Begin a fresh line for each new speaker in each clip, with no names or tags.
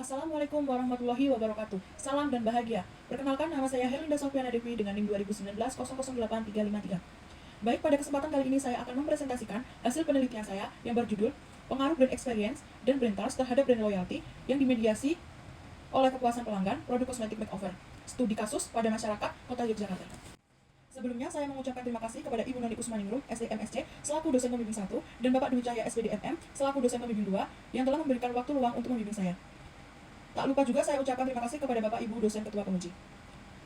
Assalamualaikum warahmatullahi wabarakatuh. Salam dan bahagia. Perkenalkan, nama saya Herlinda Sofiana Devi dengan NIM 2019-008353. Baik, pada kesempatan kali ini saya akan mempresentasikan hasil penelitian saya yang berjudul Pengaruh Brand Experience dan Brand Trust terhadap Brand Loyalty yang dimediasi oleh kepuasan pelanggan produk kosmetik makeover. Studi kasus pada masyarakat Kota Yogyakarta. Sebelumnya, saya mengucapkan terima kasih kepada Ibu Noni Kusmaningrum, SDMSC, selaku dosen pembimbing 1, dan Bapak Dwi Cahya, SPDMM, selaku dosen pembimbing 2, yang telah memberikan waktu luang untuk membimbing saya. Tak lupa juga saya ucapkan terima kasih kepada Bapak Ibu dosen ketua penguji.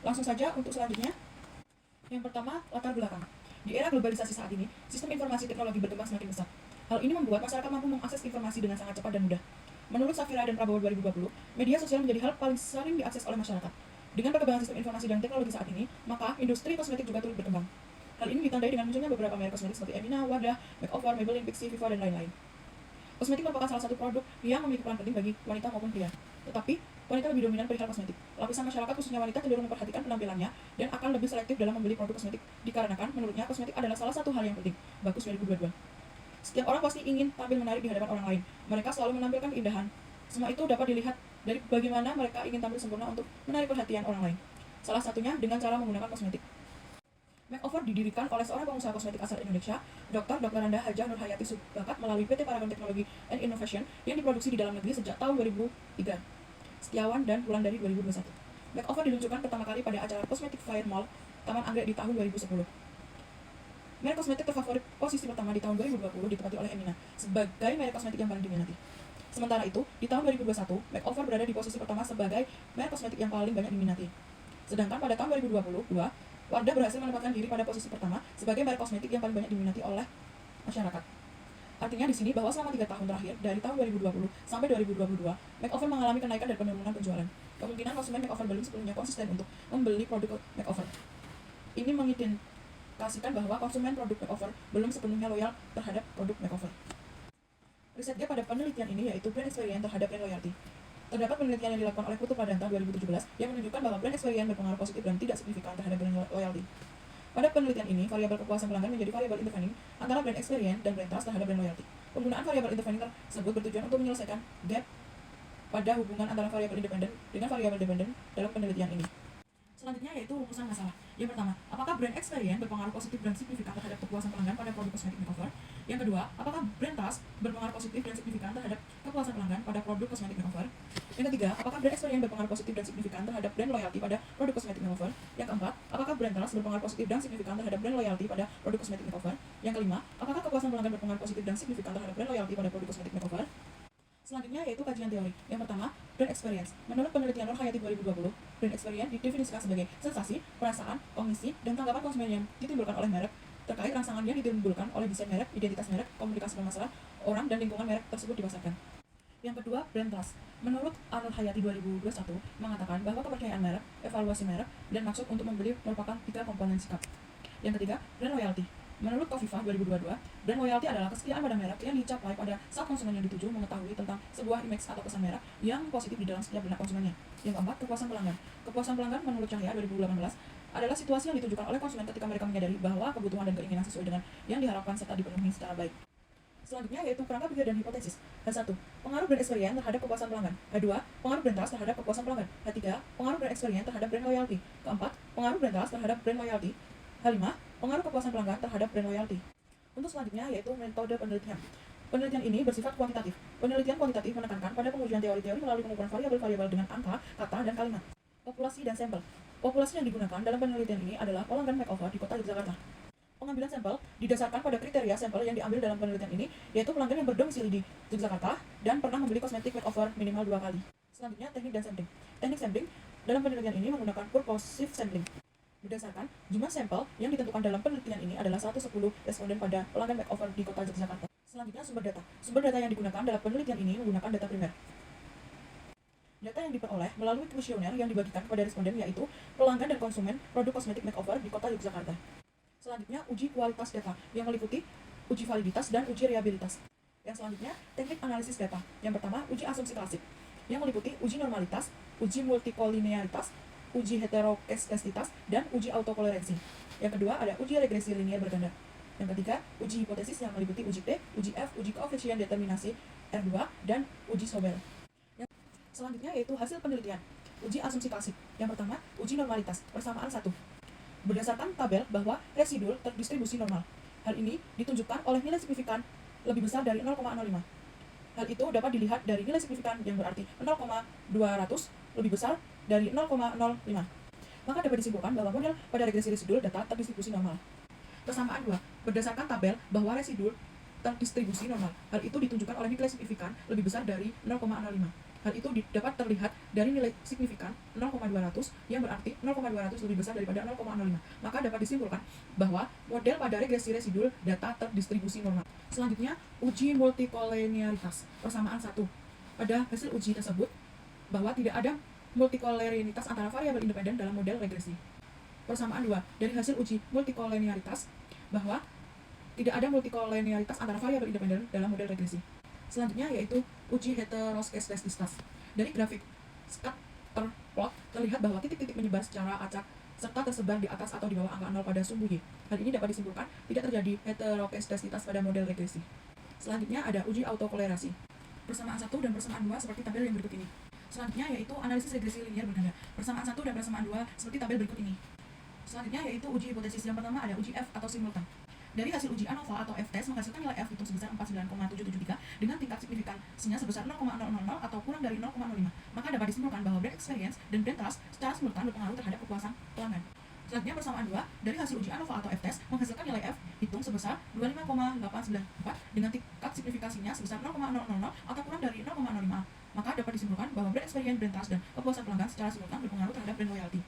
Langsung saja untuk selanjutnya. Yang pertama, latar belakang. Di era globalisasi saat ini, sistem informasi teknologi berkembang semakin besar. Hal ini membuat masyarakat mampu mengakses informasi dengan sangat cepat dan mudah. Menurut Safira dan Prabowo 2020, media sosial menjadi hal paling sering diakses oleh masyarakat. Dengan perkembangan sistem informasi dan teknologi saat ini, maka industri kosmetik juga turut berkembang. Hal ini ditandai dengan munculnya beberapa merek kosmetik seperti Emina, Wardah, Makeover, Maybelline, Pixi, Viva, dan lain-lain. Kosmetik merupakan salah satu produk yang memiliki peran penting bagi wanita maupun pria. Tetapi, wanita lebih dominan perihal kosmetik. Lapisan masyarakat khususnya wanita cenderung memperhatikan penampilannya dan akan lebih selektif dalam membeli produk kosmetik dikarenakan menurutnya kosmetik adalah salah satu hal yang penting. Bagus 2022. Setiap orang pasti ingin tampil menarik di hadapan orang lain. Mereka selalu menampilkan keindahan. Semua itu dapat dilihat dari bagaimana mereka ingin tampil sempurna untuk menarik perhatian orang lain. Salah satunya dengan cara menggunakan kosmetik. Makeover didirikan oleh seorang pengusaha kosmetik asal Indonesia, Dr. Randa Hajah Nurhayati Subbakat melalui PT Paragon Technology and Innovation yang diproduksi di dalam negeri sejak tahun 2003. Setiawan dan Wulandari 2021. Makeover diluncurkan pertama kali pada acara Cosmetic Fair Mall Taman Anggrek di tahun 2010. Merek kosmetik terfavorit posisi pertama di tahun 2020 ditempati oleh Emina sebagai merek kosmetik yang paling diminati. Sementara itu, di tahun 2021, Makeover berada di posisi pertama sebagai merek kosmetik yang paling banyak diminati. Sedangkan pada tahun 2022, Wardah berhasil menempatkan diri pada posisi pertama sebagai merek kosmetik yang paling banyak diminati oleh masyarakat. Artinya di sini bahwa selama 3 tahun terakhir, dari tahun 2020 sampai 2022, Makeover mengalami kenaikan dan penurunan penjualan. Kemungkinan konsumen Makeover belum sebelumnya konsisten untuk membeli produk Makeover. Ini mengindikasikan bahwa konsumen produk Makeover belum sepenuhnya loyal terhadap produk Makeover. Riset Gap pada penelitian ini yaitu Brand Experience terhadap Brand Loyalty. Terdapat penelitian yang dilakukan oleh Putu Pradanta 2017 yang menunjukkan bahwa brand experience berpengaruh positif dan tidak signifikan terhadap brand loyalty. Pada penelitian ini, variabel kepuasan pelanggan menjadi variabel intervening antara brand experience dan brand trust terhadap brand loyalty. Penggunaan variabel intervening tersebut bertujuan untuk menyelesaikan gap pada hubungan antara variabel independen dengan variabel dependen dalam penelitian ini. Selanjutnya yaitu rumusan masalah. Yang pertama, apakah brand experience berpengaruh positif dan signifikan terhadap kepuasan pelanggan pada produk kosmetik makeover? Yang kedua, apakah brand trust berpengaruh positif dan signifikan terhadap kepuasan pelanggan pada produk kosmetik makeover? Yang ketiga, apakah brand experience berpengaruh positif dan signifikan terhadap brand loyalty pada produk kosmetik makeover? Yang keempat, apakah brand trust berpengaruh positif dan signifikan terhadap brand loyalty pada produk kosmetik makeover? Yang kelima, apakah kepuasan pelanggan berpengaruh positif dan signifikan terhadap brand loyalty pada produk kosmetik makeover? Selanjutnya yaitu kajian teori. Yang pertama, brand experience. Menurut penelitian Nurhayati 2020, brand experience didefinisikan sebagai sensasi, perasaan, kognisi, dan tanggapan konsumen yang ditimbulkan oleh merek terkait rangsangan yang ditimbulkan oleh desain merek, identitas merek, komunikasi bermasalah, orang, dan lingkungan merek tersebut dipasarkan. Yang kedua, brand trust. Menurut Arnold Hayati 2021 mengatakan bahwa kepercayaan merek, evaluasi merek, dan maksud untuk membeli merupakan 3 komponen sikap. Yang ketiga, brand loyalty. Menurut Kofifa 2022, brand loyalty adalah kesetiaan pada merek yang dicapai pada saat konsumen yang dituju mengetahui tentang sebuah image atau kesan merek yang positif di dalam setiap benak konsumennya. Yang keempat, kepuasan pelanggan. Kepuasan pelanggan menurut Cahya 2018 adalah situasi yang ditujukan oleh konsumen ketika mereka menyadari bahwa kebutuhan dan keinginan sesuai dengan yang diharapkan serta dipenuhi secara baik. Selanjutnya yaitu kerangka pikir dan hipotesis. H1. Pengaruh brand experience terhadap kepuasan pelanggan. H2. Pengaruh brand trust terhadap kepuasan pelanggan. H3. Pengaruh brand experience terhadap brand loyalty. Keempat, pengaruh brand trust terhadap brand loyalty. H5. Pengaruh kepuasan pelanggan terhadap brand loyalty. Untuk selanjutnya yaitu metode penelitian. Penelitian ini bersifat kuantitatif. Penelitian kuantitatif menekankan pada pengujian teori-teori melalui pengukuran variabel-variabel dengan angka, kata, dan kalimat. Populasi dan sampel. Populasi yang digunakan dalam penelitian ini adalah pelanggan makeover di kota Yogyakarta. Pengambilan sampel didasarkan pada kriteria sampel yang diambil dalam penelitian ini, yaitu pelanggan yang berdomisili di Yogyakarta dan pernah membeli kosmetik makeover minimal 2 kali. Selanjutnya, teknik dan sampling. Teknik sampling dalam penelitian ini menggunakan purposive sampling. Berdasarkan jumlah sampel yang ditentukan dalam penelitian ini adalah 110 responden pada pelanggan makeover di kota Yogyakarta. Selanjutnya, sumber data. Sumber data yang digunakan dalam penelitian ini menggunakan data primer. Data yang diperoleh melalui kuesioner yang dibagikan kepada responden yaitu pelanggan dan konsumen produk kosmetik makeover di kota Yogyakarta. Selanjutnya, uji kualitas data yang meliputi uji validitas dan uji reliabilitas. Yang selanjutnya, teknik analisis data. Yang pertama, uji asumsi klasik yang meliputi uji normalitas, uji multikolinearitas, uji heteroskestitas, dan uji autokoleransi. Yang kedua ada uji regresi linier berganda. Yang ketiga, uji hipotesis yang meliputi uji T, uji F, uji koefisien determinasi R2, dan uji Sobel. Selanjutnya yaitu hasil penelitian. Uji asumsi klasik. Yang pertama, uji normalitas. Persamaan 1. Berdasarkan tabel bahwa residul terdistribusi normal. Hal ini ditunjukkan oleh nilai signifikan lebih besar dari 0,05. Hal itu dapat dilihat dari nilai signifikan yang berarti 0,200 lebih besar dari 0,05. Maka dapat disimpulkan bahwa model pada regresi residul data terdistribusi normal. Persamaan 2. Berdasarkan tabel bahwa residul terdistribusi normal. Hal itu ditunjukkan oleh nilai signifikan lebih besar dari 0,05. Hal itu dapat terlihat dari nilai signifikan 0,200 yang berarti 0,200 lebih besar daripada 0,05. Maka dapat disimpulkan bahwa model pada regresi residul data terdistribusi normal. Selanjutnya, uji multikolenialitas. Persamaan 1. Pada hasil uji tersebut bahwa tidak ada multikolenialitas antara variabel independen dalam model regresi. Persamaan 2. Dari hasil uji multikolenialitas bahwa tidak ada multikolenialitas antara variabel independen dalam model regresi. Selanjutnya yaitu uji heteroskedastistas. Dari grafik scatter plot terlihat bahwa titik-titik menyebar secara acak serta tersebar di atas atau di bawah angka 0 pada sumbu Y. Hal ini dapat disimpulkan tidak terjadi heteroskedastistas pada model regresi. Selanjutnya ada uji autokolerasi. Persamaan 1 dan persamaan 2 seperti tabel yang berikut ini. Selanjutnya yaitu analisis regresi linier berganda. Persamaan 1 dan persamaan 2 seperti tabel berikut ini. Selanjutnya yaitu uji hipotesis. Yang pertama ada uji F atau simultan. Dari hasil uji ANOVA atau F-test menghasilkan nilai F hitung sebesar 49,773 dengan tingkat signifikansinya sebesar 0,000 atau kurang dari 0,05. Maka dapat disimpulkan bahwa brand experience dan brand trust secara simultan berpengaruh terhadap kepuasan pelanggan. Selanjutnya persamaan 2, dari hasil uji ANOVA atau F-test menghasilkan nilai F hitung sebesar 25,894 dengan tingkat signifikansinya sebesar 0,000 atau kurang dari 0,05. Maka dapat disimpulkan bahwa brand experience, brand trust, dan kepuasan pelanggan secara simultan berpengaruh terhadap brand loyalty.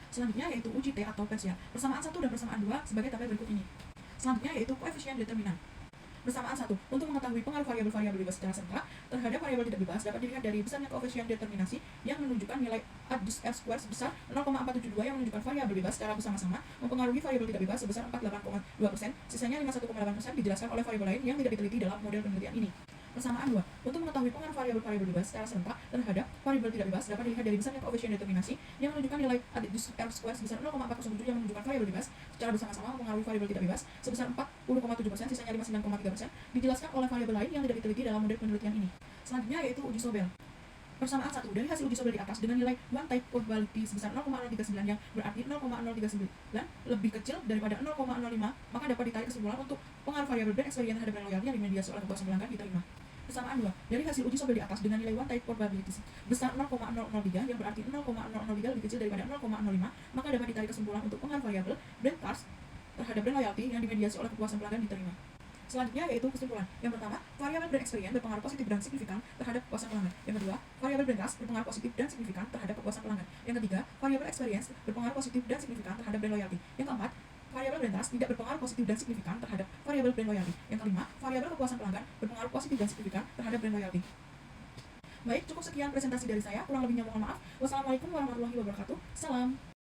Selanjutnya yaitu uji T atau Persia. Persamaan 1 dan persamaan 2 sebagai tabel berikut ini. Selanjutnya yaitu koefisien determinan. Persamaan 1. Untuk mengetahui pengaruh variabel-variabel bebas secara serentak terhadap variabel tidak bebas dapat dilihat dari besarnya koefisien determinasi yang menunjukkan nilai adjust R² sebesar 0,472 yang menunjukkan variabel bebas secara bersama-sama mempengaruhi variabel tidak bebas sebesar 48,2%, sisanya 51,8% dijelaskan oleh variabel lain yang tidak diteliti dalam model penelitian ini. Persamaan 2. Untuk mengetahui pengaruh variabel-variabel bebas secara serentak terhadap variabel tidak bebas dapat dilihat dari besarnya koefisien determinasi yang menunjukkan nilai adjust R² sebesar 0,407 yang menunjukkan variabel bebas secara bersama-sama mempengaruhi variabel tidak bebas sebesar 40,7%, sisanya 59,3% dijelaskan oleh variabel lain yang tidak diteliti dalam model penelitian ini. Selanjutnya yaitu uji Sobel. Persamaan 1. Dari hasil uji Sobel di atas dengan nilai one type probability sebesar 0,039 yang berarti 0,039 lebih kecil daripada 0,05, maka dapat ditarik kesimpulan untuk pengaruh variabel brand experience terhadap brand loyalty yang dimediasi oleh kepuasan pelanggan diterima. Persamaan 2. Dari hasil uji Sobel di atas dengan nilai one type probability besar 0,003 yang berarti 0,003 lebih kecil daripada 0,05, maka dapat ditarik kesimpulan untuk pengaruh variabel brand trust terhadap brand loyalty yang dimediasi oleh kepuasan pelanggan diterima. Selanjutnya yaitu kesimpulan. Yang pertama, variabel brand experience berpengaruh positif dan signifikan terhadap kepuasan pelanggan. Yang kedua, variabel brand trust berpengaruh positif dan signifikan terhadap kepuasan pelanggan. Yang ketiga, variabel experience berpengaruh positif dan signifikan terhadap brand loyalty. Yang keempat, variabel brand trust tidak berpengaruh positif dan signifikan terhadap variabel brand loyalty. Yang kelima, variabel kepuasan pelanggan berpengaruh positif dan signifikan terhadap brand loyalty. Baik, cukup sekian presentasi dari saya. Kurang lebihnya mohon maaf. Wassalamualaikum warahmatullahi wabarakatuh. Salam.